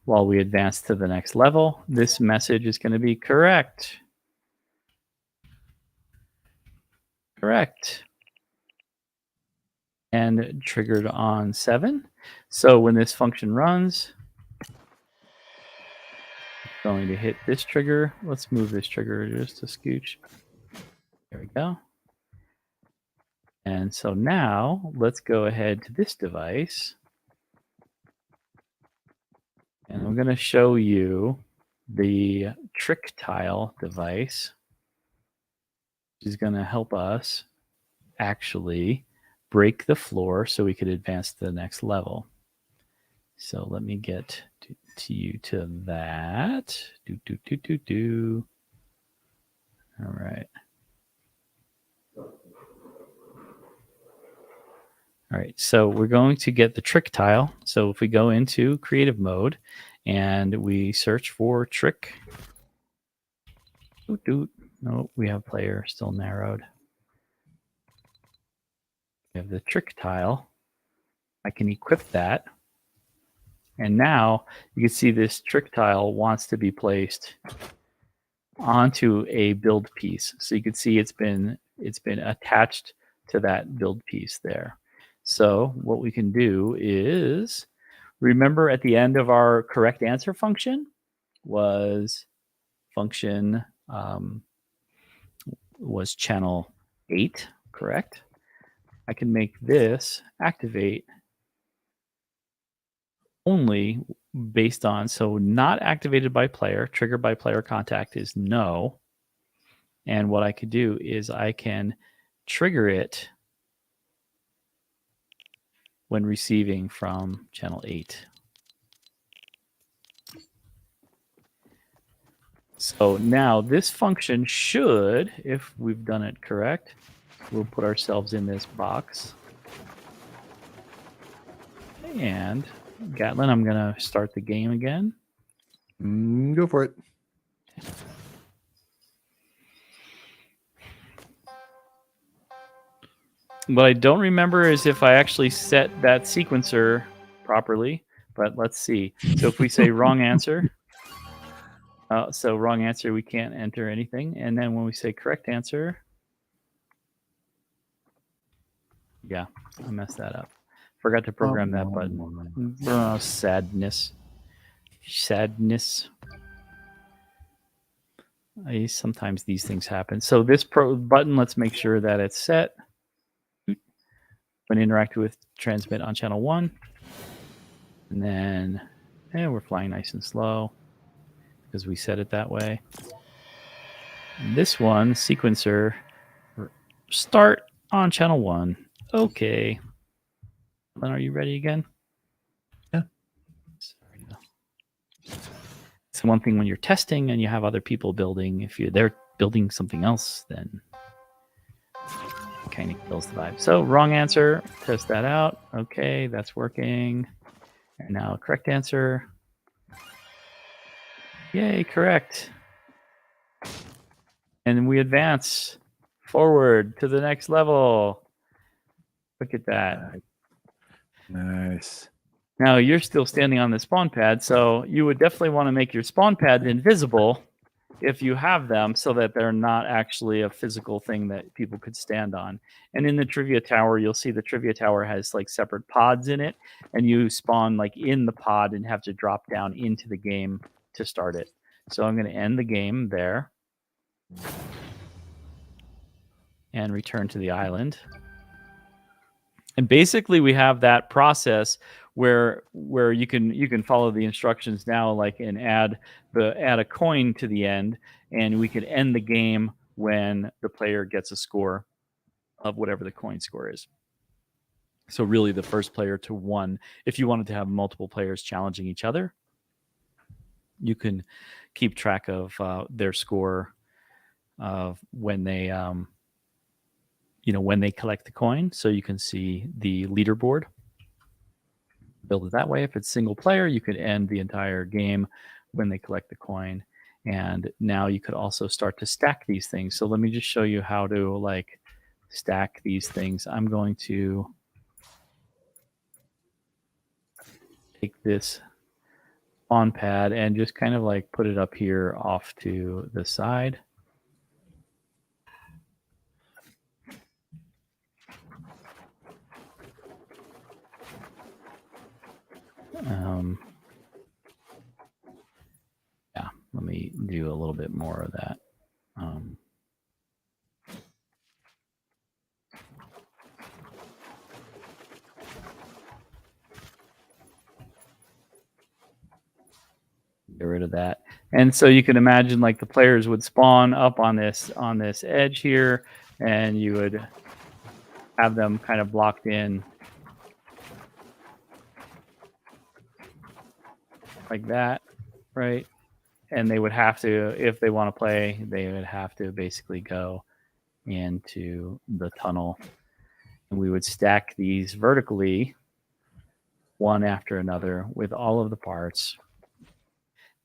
while we advance to the next level. This message is going to be correct. Correct. And triggered on 7. So when this function runs, it's going to hit this trigger. Let's move this trigger just a scooch. There we go. And so now let's go ahead to this device. And I'm going to show you the trick tile device, which is going to help us actually break the floor so we could advance to the next level. So let me get to you to that. All right. All right, so we're going to get the trick tile. So if we go into creative mode and we search for trick. No, we have player still narrowed. We have the trick tile. I can equip that. And now you can see this trick tile wants to be placed onto a build piece. So you can see it's been attached to that build piece there. So what we can do is, remember at the end of our correct answer function was function was channel 8, correct? I can make this activate only based on, so not activated by player, triggered by player contact is no. And what I could do is I can trigger it when receiving from channel 8. So now this function should, if we've done it correct, we'll put ourselves in this box. And Gatlin, I'm going to start the game again. Go for it. What I don't remember is if I actually set that sequencer properly, but let's see. So if we say wrong answer, so wrong answer, we can't enter anything. And then when we say correct answer, yeah, I messed that up. Forgot to program that button. Oh, sadness. Sadness. Sometimes these things happen. So this button, let's make sure that it's set. When interacting with transmit on channel 1. And then we're flying nice and slow because we set it that way. And this one, sequencer, start on channel 1. Okay. Then are you ready again? Yeah. It's one thing when you're testing and you have other people building. If they're building something else, then it kind of kills the vibe. So wrong answer. Test that out. Okay, that's working. And now correct answer. Yay, correct. And we advance forward to the next level. Look at that. Nice. Now you're still standing on the spawn pad, so you would definitely want to make your spawn pads invisible if you have them, so that they're not actually a physical thing that people could stand on. And in the trivia tower, you'll see the trivia tower has like separate pods in it, and you spawn like in the pod and have to drop down into the game to start it. So I'm going to end the game there and return to the island. And basically we have that process where you can follow the instructions now, like, and add a coin to the end, and we could end the game when the player gets a score of whatever the coin score is. So really the first player to one. If you wanted to have multiple players challenging each other, you can keep track of their score when they when they collect the coin, so you can see the leaderboard. Build it that way. If it's single player, you could end the entire game when they collect the coin. And now you could also start to stack these things. So let me just show you how to like stack these things. I'm going to take this spawn pad and just kind of like put it up here off to the side. Yeah, let me do a little bit more of that. Get rid of that. And so you can imagine like the players would spawn up on this edge here, and you would have them kind of blocked in like that, right? And they would have to, if they want to play, they would have to basically go into the tunnel. And we would stack these vertically, one after another, with all of the parts.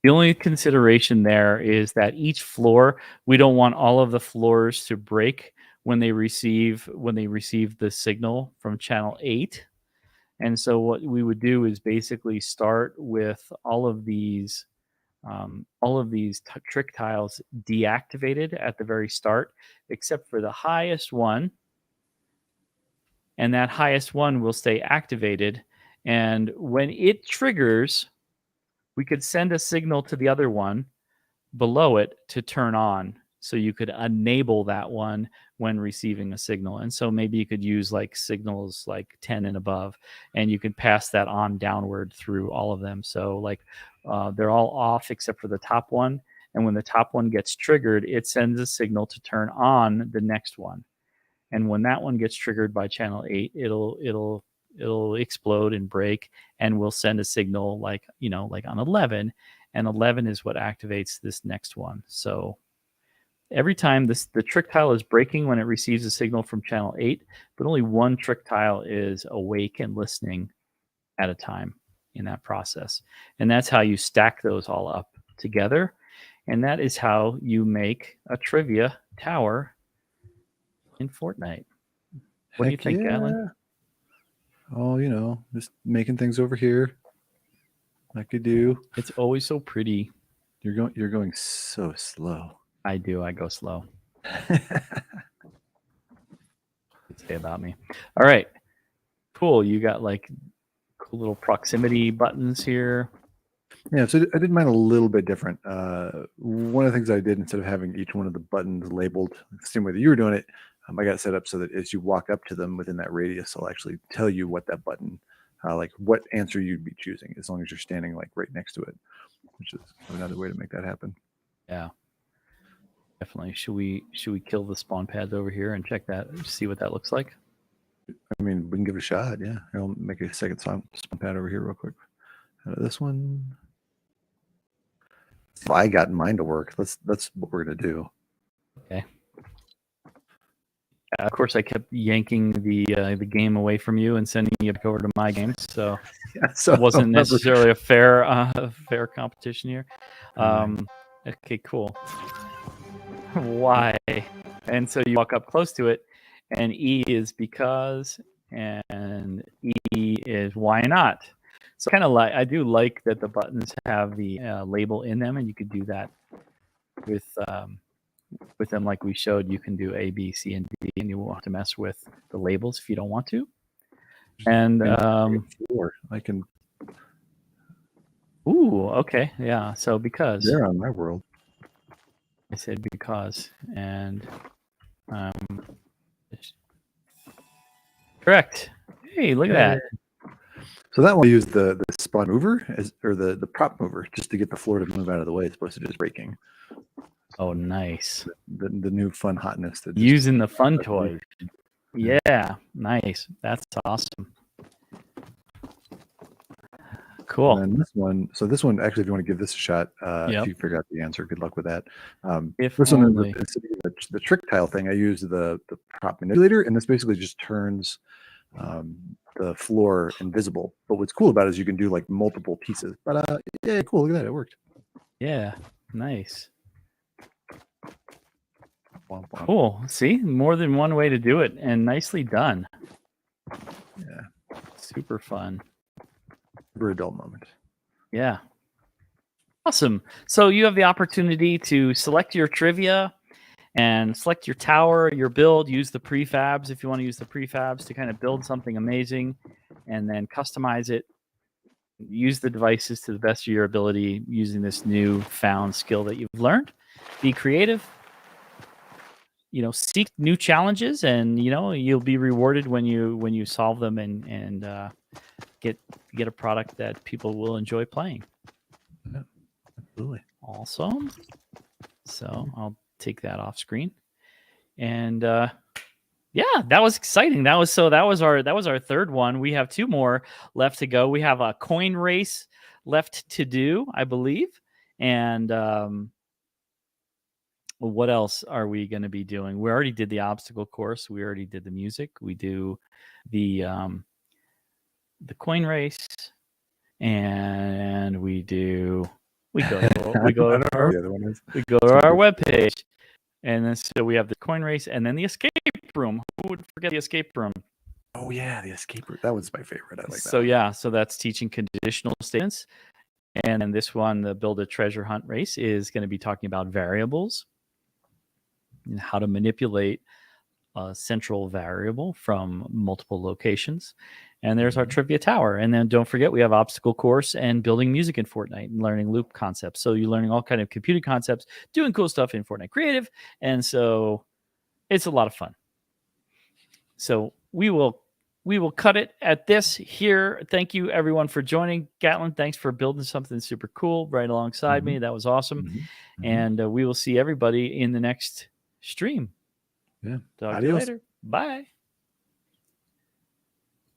The only consideration there is that each floor, we don't want all of the floors to break when they receive the signal from channel 8. And so what we would do is basically start with all of these trick tiles deactivated at the very start, except for the highest one. And that highest one will stay activated. And when it triggers, we could send a signal to the other one below it to turn on. So you could enable that one when receiving a signal. And so maybe you could use like signals like 10 and above, and you could pass that on downward through all of them. So like they're all off except for the top one. And when the top one gets triggered, it sends a signal to turn on the next one. And when that one gets triggered by channel 8, it'll explode and break, and we'll send a signal like on 11, and 11 is what activates this next one. So every time the trick tile is breaking when it receives a signal from channel 8, but only one trick tile is awake and listening at a time in that process. And that's how you stack those all up together. And that is how you make a trivia tower in Fortnite. What do you think, Alan? Oh, just making things over here like you do. It's always so pretty. You're going so slow. I do. I go slow. Say about me. All right. Cool. You got like cool little proximity buttons here. Yeah, so I did mine a little bit different. One of the things I did, instead of having each one of the buttons labeled the same way that you were doing it, I got it set up so that as you walk up to them within that radius, I'll actually tell you what that button, like what answer you'd be choosing, as long as you're standing like right next to it, which is another way to make that happen. Yeah, definitely. Should we kill the spawn pads over here and check that, see what that looks like? I mean, we can give it a shot. Yeah, I'll make a second spawn pad over here real quick. Out of this one. If I got mine to work, that's what we're gonna do. Okay. Of course, I kept yanking the game away from you and sending you back over to my games, so Yeah, so it wasn't necessarily a fair competition here. Right. Okay, cool. Why? And so you walk up close to it, and E is because, and E is why not. So kind of like, I do like that the buttons have the label in them, and you could do that with them like we showed. You can do A, B, C, and D, and you won't have to mess with the labels if you don't want to. And I can. Ooh, okay, yeah. So because they're on my world. I said because, and correct. Hey, look at that. So that one I used the spawn mover or the prop mover just to get the floor to move out of the way as opposed to just breaking. Oh, nice. The new fun hotness that using the fun toys. Yeah, nice. That's awesome. Cool. And then this one, actually, if you want to give this a shot, Yep. if you figure out the answer, good luck with that. If this only. one is the trick tile thing. I used the prop manipulator, and this basically just turns the floor invisible. But what's cool about it is you can do like multiple pieces. But yeah, cool. Look at that, it worked. Yeah, nice. Cool. See, more than one way to do it, and nicely done. Yeah, super fun. Super adult moment. Yeah. Awesome. So you have the opportunity to select your trivia and select your tower, your build, use the prefabs if you want to use the prefabs to kind of build something amazing, and then customize it. Use the devices to the best of your ability using this new found skill that you've learned. Be creative. Seek new challenges, and you'll be rewarded when you solve them and get a product that people will enjoy playing. Yeah, absolutely. Awesome. So I'll take that off screen. And yeah, that was exciting. That was our third one. We have two more left to go. We have a coin race left to do, I believe. And what else are we going to be doing? We already did the obstacle course. We already did the music. We do the coin race, and we go to our webpage, and then so we have the coin race, and then the escape room. Who would forget the escape room? Oh yeah, the escape room. That was my favorite. I like that. So yeah, so that's teaching conditional statements, and then this one, the build a treasure hunt race, is going to be talking about variables and how to manipulate a central variable from multiple locations. And there's our trivia tower. And then don't forget, we have obstacle course and building music in Fortnite and learning loop concepts. So you're learning all kind of computing concepts, doing cool stuff in Fortnite Creative. And so it's a lot of fun. So we will cut it at this here. Thank you everyone for joining. Gatlin, thanks for building something super cool right alongside me. That was awesome. And we will see everybody in the next stream. Yeah. Talk to you later. Bye.